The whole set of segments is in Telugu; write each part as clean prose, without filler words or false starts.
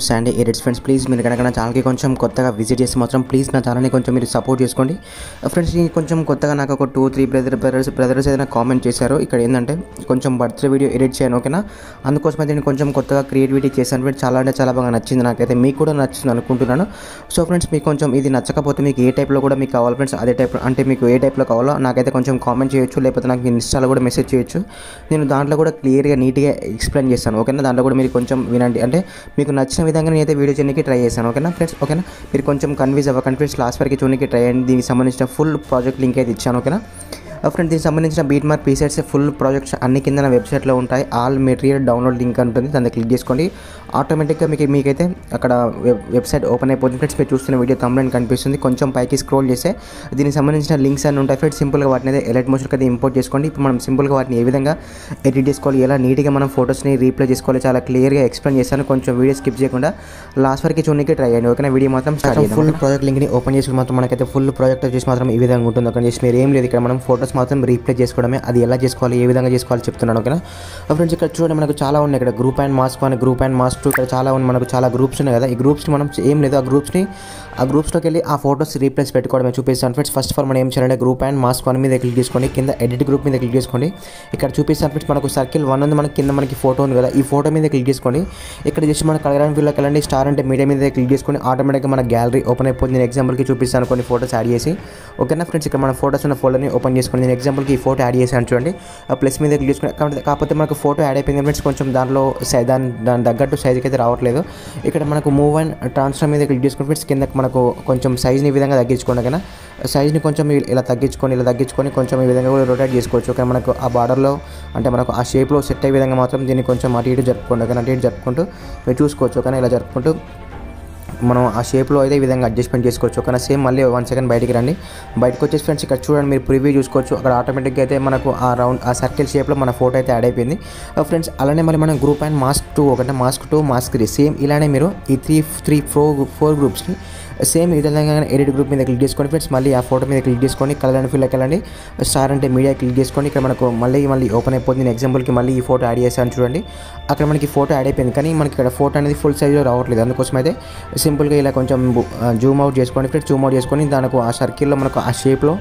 Sandy edits friends, please మీరు కనుక నా ఛానల్కి కొంచెం కొత్తగా విజిట్ చేసి మాత్రం ప్లీజ్ నా ఛానల్ని కొంచెం మీరు సపోర్ట్ చేసుకోండి ఫ్రెండ్స్. కొంచెం కొత్తగా నాకు ఒక 2-3 బ్రదర్స్ ఏదైనా కామెంట్ చేశారు. ఇక్కడ ఏంటంటే కొంచెం బర్త్డే వీడియో ఎడిట్ చేయను, ఓకేనా. అందుకోసం అయితే నేను కొంచెం కొత్తగా క్రియేటివిటీ చేశాను ఫ్రెండ్స్. చాలా అంటే చాలా బాగా నచ్చింది నాకైతే, మీకు కూడా నచ్చింది అనుకుంటున్నాను. సో ఫ్రెండ్స్, మీకు కొంచెం ఇది నచ్చకపోతే మీకు ఏ టైప్లో కూడా మీకు కావాలి ఫ్రెండ్స్, అదే టైప్ అంటే మీకు ఏ టైప్లో కావాలో నాకైతే కొంచెం కామెంట్ చేయొచ్చు, లేకపోతే నాకు ఇన్స్టాలో కూడా మెసేజ్ చేయొచ్చు. నేను దాంట్లో కూడా క్లియర్గా నీట్గా ఎక్స్ప్లెయిన్ చేస్తాను, ఓకేనా. దాంట్లో కూడా మీరు కొంచెం వినండి, అంటే మీకు నచ్చిన విధంగా నేనైతే వీడియో చేయడానికి ట్రై చేశాను, ఓకేనా ఫ్రెండ్స్. ఓకేనా, మీరు కొంచెం కన్ఫ్యూజ్ అవ్వకండి ఫ్రెండ్స్, లాస్ట్ వరకు చూడడానికి ట్రై చేయండి. దీనికి సంబంధించిన ఫుల్ ప్రాజెక్ట్ లింక్ అయితే ఇచ్చాను, ఓకేనా ఫ్రెండ్స్. దీనికి సంబంధించిన beat mark presets full projects అన్ని కింద నా వెబ్సైట్లో ఉంటాయి. ఆల్ మెటీరియల్ డౌన్లోడ్ లింక్ ఉంటుంది, దాన్ని క్లిక్ చేసుకోండి. ఆటోమేటిక్గా మీకైతే అక్కడ వెబ్సైట్ ఓపెన్ అయిపోతుంది ఫ్రెండ్స్. మీరు చూస్తున్న వీడియో తమ్ములని కనిపిస్తుంది. కొంచెం పైకి స్క్రోల్ చేస్తే దీనికి సంబంధించిన లింక్స్ అన్ని ఉంటాయి ఫ్రెండ్స్. సింపుల్గా వాటిని అయితే ఎలైట్ మోషన్కి అయితే ఇంపోర్ట్ చేసుకోండి. ఇప్పుడు మనం సింపుల్గా వాటిని ఏ విధంగా ఎడిట్ చేసుకోవాలి, ఎలా నీట్గా మనం ఫోటోస్ని రీప్లే చేసుకోవాలి, చాలా క్లియర్గా ఎక్స్ప్లెయిన్ చేస్తాను. కొంచెం వీడియో స్కిప్ చేయకుండా లాస్ట్ వరకు చూడడానికి ట్రై చేయండి, ఓకేనా. వీడియో మాత్రం స్టార్ట్ చేద్దాం. ఫుల్ ప్రాజెక్ట్ లింక్ని ఓపెన్ చేసుకుని మాత్రం మనకైతే ఫుల్ ప్రాజెక్ట్ వచ్చేసి మాత్రం ఈ విధంగా ఉంటుంది, ఓకే. చేసి మీరు ఏం లేదు, ఇక్కడ మనం ఫోటోస్ మాత్రం రీప్లే చేసుకోవడమే. అది ఎలా చేసుకోవాలి, ఏ విధంగా చేసుకోవాలి చెప్తున్నాను, ఓకేనా ఫ్రెండ్స్. ఇక్కడ చూడండి, మనకు చాలా ఉన్నాయి. ఇక్కడ group and mask 1, group and mask 2, ఇక్కడ చాలా ఉన్నాయి. మనకు చాలా గ్రూప్స్ ఉన్నాయి కదా. ఈ గ్రూప్స్ని మనం ఏం లేదు, ఆ గ్రూప్స్లోకి వెళ్ళి ఆ ఫోటోస్ రీప్లేస్ పెట్టుకోవడమే చూపిస్తాను ఫ్రెండ్స్. ఫస్ట్ ఆఫ్ ఆల్ మనం ఏం చేయాలంటే గ్రూప్ అండ్ మాస్క్ 1 మీద క్లిక్ చేసుకోండి, కింద ఎడిట్ గ్రూప్ మీద క్లిక్ చేసుకోండి. ఇక్కడ చూపిస్తాను ఫ్రెండ్స్, మనకు సర్కిల్ 1 ఉంది, మనకి కింద మనకి ఫోటో ఉంది కదా. ఈ ఫోటో మీద క్లిక్ చేసుకోండి. ఇక్కడ జస్ట్ మన కలర్ అండ్ ఫీల్డ్లోకి వెళ్ళండి, స్టార్ అంటే మీడియా మీద క్లిక్ చేసుకొని ఆటోమేటిక్గా మన గ్యాలరీ ఓపెన్ అయిపోతుంది. నేను ఎగ్జాంపుల్కి చూపిస్తాను కొన్ని ఫోటోస్ యాడ్ చేసి, ఓకేనా ఫ్రెండ్స్. ఇక్కడ మన ఫోటోస్ ఉన్న ఫోల్డర్ని ఓపెన్ చేసుకోండి. నేను ఎగ్జాంపుల్కి ఈ ఫోటో యాడ్ చేశాను చూడండి, ప్లస్ మీద క్లిక్ చేసుకుని. కాకపోతే మనకు ఫోటో యాడ్ అయిపోయింది ఫ్రెండ్స్, కొంచెం దానిలో దాని తగ్గట్టు సైజ్కి అయితే రావట్లేదు. ఇక్కడ మనకు మూవ్ అండ్ ట్రాన్స్ఫర్ మీద క్లిక్ చేసుకుని ఫ్రెండ్స్, కింద మనకు కొంచెం సైజ్ని ఈ విధంగా తగ్గించుకోండి, ఓకేనా. సైజ్ని కొంచెం ఇలా తగ్గించుకొని కొంచెం ఈ విధంగా కూడా రొటేట్ చేసుకోవచ్చు, ఓకే. మనకు ఆ బార్డర్లో అంటే మనకు ఆ షేప్లో సెట్ అయ్యే విధంగా మాత్రం దీన్ని కొంచెం అటు ఇటు జరుపుకోండి, ఓకేనా. అటు ఇటు జరుపుకుంటూ మీరు చూసుకోవచ్చు, ఓకేనా. ఇలా జరుపుకుంటూ మనం ఆ షేప్లో అయితే ఈ విధంగా అడ్జస్ట్మెంట్ చేసుకోవచ్చు, ఓకేనా. సేమ్ మళ్ళీ 1 సెకండ్ బయటికి రండి. బయటకు వచ్చేసి ఫ్రెండ్స్ ఇక్కడ చూడండి, మీరు ప్రివ్యూ చూసుకోవచ్చు. అక్కడ ఆటోమేటిక్గా అయితే మనకు ఆ సర్కిల్ షేప్లో మన ఫోటో అయితే యాడ్ అయిపోయింది ఫ్రెండ్స్. అలానే మళ్ళీ మనం గ్రూప్ అండ్ మాస్క్ 2, ఒకటే మాస్క్ 2, మాస్క్ 3 సేమ్ ఇలానే మీరు ఈ 4 గ్రూప్స్ని సేమ్ ఈ విధంగా ఎడిట్ గ్రూప్ మీద క్లిక్ చేసుకోండి ఫ్రెండ్స్. మళ్ళీ ఆ ఫోటో మీద క్లిక్ చేసుకొని కలర్ అండ్ ఫీల్డ్కి వెళ్ళండి, స్టార్ అంటే మీడియా క్లిక్ చేసుకొని ఇక్కడ మనకు మళ్ళీ ఓపెన్ అయిపోతుంది. నేను ఎగ్జాంపుల్కి మళ్ళీ ఈ ఫోటో యాడ్ చేశాను చూడండి. అక్కడ మనకి ఫోటో యాడ్ అయిపోయింది, కానీ మనకి ఇక్కడ ఫోటో అనేది ఫుల్ సైజ్లో రావట్లేదు. అందుకోసం అయితే సింపుల్గా ఇలా కొంచెం జూమ్ అవుట్ చేసుకోండి ఫ్రెండ్స్. జూమ్ అవుట్ చేసుకొని దానికి ఆ సర్కిల్లో మనకు ఆ షేప్లో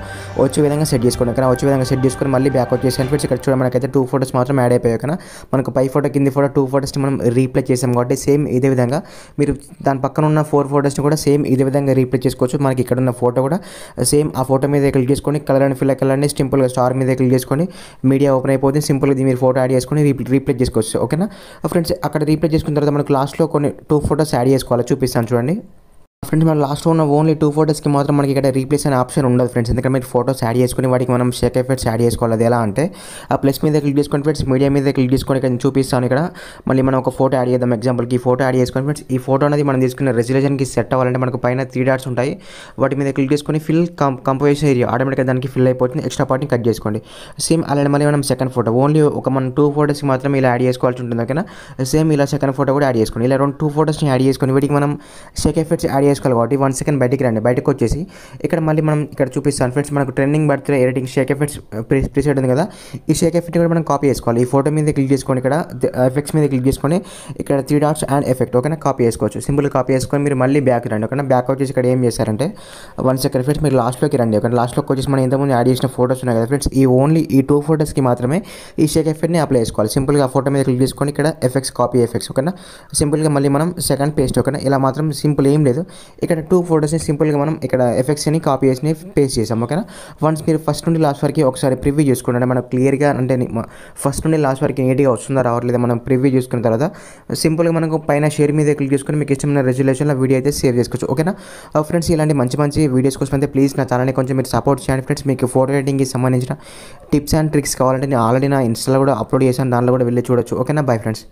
వచ్చే విధంగా సెట్ చేసుకోండి, ఇక్కడ వచ్చే విధంగా సెట్ చేసుకొని మళ్ళీ బ్యాక్ అవుట్ చేసాను ఫ్రెండ్స్. ఇక్కడ చూడండి, మనకైతే 2 ఫోటోస్ మాత్రం యాడ్ అయిపోయాయి, ఓకేనా. మనకు పై ఫోటో కింది ఫోటో 2 ఫోటోస్ని మనం రీప్లే చేసాం కాబట్టి సేమ్ ఇదే విధంగా మీరు దాని పక్కన ఉన్న 4 ఫోటోస్ని కూడా సేమ్ ఇదే విధంగా రీప్లే చేసుకోవచ్చు. మనకి ఇక్కడ ఉన్న ఫోటో కూడా సేమ్ ఆ ఫోటో మీద క్లిక్ చేసుకొని కలర్ అండ్ ఫీల్డ్కి వెళ్ళండి, సింపుల్గా స్టార్ మీద క్లిక్ చేసుకొని మీడియా ఓపెన్ అయిపోతుంది. సింపుల్గా మీరు ఫోటో యాడ్ చేసుకొని రీప్లేస్ చేసుకోవచ్చు, ఓకేనా ఫ్రెండ్స్. అక్కడ రీప్లేస్ చేసుకున్న తర్వాత మనకు లాస్ట్లో కొన్ని 2 ఫోటోస్ యాడ్ చేసుకోవాలి, చూపిస్తాను చూడండి ఫ్రెండ్స్. మన లాస్ట్లో ఉన్న ఓన్లీ 2 ఫోటోస్కి మాత్రం మనకి ఇక్కడ రీప్లేస్ అనే ఆప్షన్ ఉండదు ఫ్రెండ్స్. ఎందుకంటే మీరు ఫోటోస్ యాడ్ చేసుకుని వాటికి మనం షేక్ ఎఫెక్ట్స్ యాడ్ చేసుకోవాలి. అది ఎలా అంటే ఆ ప్లస్ మీద క్లిక్ చేసుకొని ఫ్రెండ్స్, మీడియా మీద క్లిక్ చేసుకొని ఇక్కడ చూపిస్తాను. ఇక్కడ మళ్ళీ మనం ఒక ఫోటో యాడ్ చేద్దాం. ఎగ్జాంపుల్కి ఈ ఫోటో యాడ్ చేసుకొని ఫ్రెండ్స్, ఈ ఫోటో అనేది మనం తీసుకున్న రెజల్యూషన్కి సెట్ అవ్వాలంటే మనకు పైన 3 డాట్స్ ఉంటాయి, వాటి మీద క్లిక్ చేసుకొని ఫిల్ కంపోజిషన్ ఏరియా ఆటోమేటిక్గా దానికి ఫిల్ అయిపోతుంది. ఎక్స్ట్రా పార్ట్ని కట్ చేసుకోండి. సేమ్ అలానే మళ్ళీ మనం సెకండ్ ఫోటో ఓన్లీ మనం 2 ఫోటోస్కి మాత్రం ఇలా యాడ్ చేసుకోవాల్సి ఉంటుంది, ఓకేనా. సేమ్ ఇలా సెకండ్ ఫోటో కూడా యాడ్ చేసుకోండి. ఇలా 2 ఫోటోస్ని యాడ్ చేసుకొని వీటికి మనం షేక్ ఎఫెక్ట్స్ యాడ్ చేసుకోవాలి కాబట్టి 1 సెకండ్ బయటికి రండి. బయటకు వచ్చేసి ఇక్కడ మళ్ళీ మనం ఇక్కడ చూపిస్తాను ఫ్రెండ్స్, మనకు trending birthday editing Sheikh effects preset ఉంది కదా. ఈ షేక్ ఎఫెక్ట్ కూడా మనం కాపీ చేసుకోవాలి. ఈ ఫోటో మీద క్లిక్ చేసుకొని ఇక్కడ ఎఫెక్ట్స్ మీద క్లిక్ చేసుకొని ఇక్కడ 3 డాట్స్ అండ్ ఎఫెక్ట్, ఓకేనా. కాపీ చేసుకోవచ్చు, సింపుల్గా కాపీ చేసుకొని మీరు మళ్ళీ బ్యాక్ రండి, ఓకేనా. బ్యాక్ వచ్చేసి ఇక్కడ ఏం చేశారంటే 1 సెకండ్ ఫ్రెండ్స్ మీరు లాస్ట్లోకి రండి, ఓకే. లాస్ట్లోకి వచ్చేసి మనం ఇంతకుముందు యాడ్ చేసిన ఫోటోస్ ఉన్నాయి కదా ఫ్రెండ్స్, ఓన్లీ ఈ 2 ఫోటోస్కి మాత్రమే ఈ షేక్ ఎఫెక్ట్ని అప్లై చేసుకోవాలి. సింపుల్గా ఫోటో మీద క్లిక్ చేసుకొని ఇక్కడ ఎఫెక్ట్స్ కాపీ ఎఫెక్ట్స్, ఓకేనా. సింపుల్గా మళ్ళీ మనం సెకండ్ పేస్ట్, ఓకేనా. ఇలా మాత్రం సింపుల్ ఏం లేదు. ఇక్కడ 2 ఫోటోస్ని సింపుల్గా మనం ఇక్కడ ఎఫెక్ట్స్ని కాపీ చేసి పేస్ట్ చేసాం, ఓకేనా. వన్స్ మీరు ఫస్ట్ నుండి లాస్ట్ వరకు ఒకసారి ప్రివ్యూ చూసుకోండి, అంటే మనకు క్లియర్గా అంటే ఫస్ట్ నుండి లాస్ట్ వరకు నీట్గా వస్తుందా రావట్లేదు మనం ప్రివ్యూ చూసుకున్న తర్వాత సింపుల్గా మనకు పైన షేర్ మీద క్లిక్ చేసుకొని మీకు ఇష్టమైన రెజల్యూషన్లో వీడియో అయితే సేవ్ చేసుకోవచ్చు, ఓకేనా ఫ్రెండ్స్. ఇలాంటి మంచి వీడియోస్ కోసం అయితే ప్లీజ్ నా ఛానల్ని కొంచెం మీరు సపోర్ట్ చేయండి ఫ్రెండ్స్. మీకు ఫోటో ఎడిటింగ్కి సంబంధించిన టిప్స్ అండ్ ట్రిక్స్ కావాలంటే నేను ఆల్రెడీ నా ఇన్స్టాలో కూడా అప్లోడ్ చేశాను, దానిలో కూడా వెళ్ళి చూడొచ్చు, ఓకేనా. Bye friends.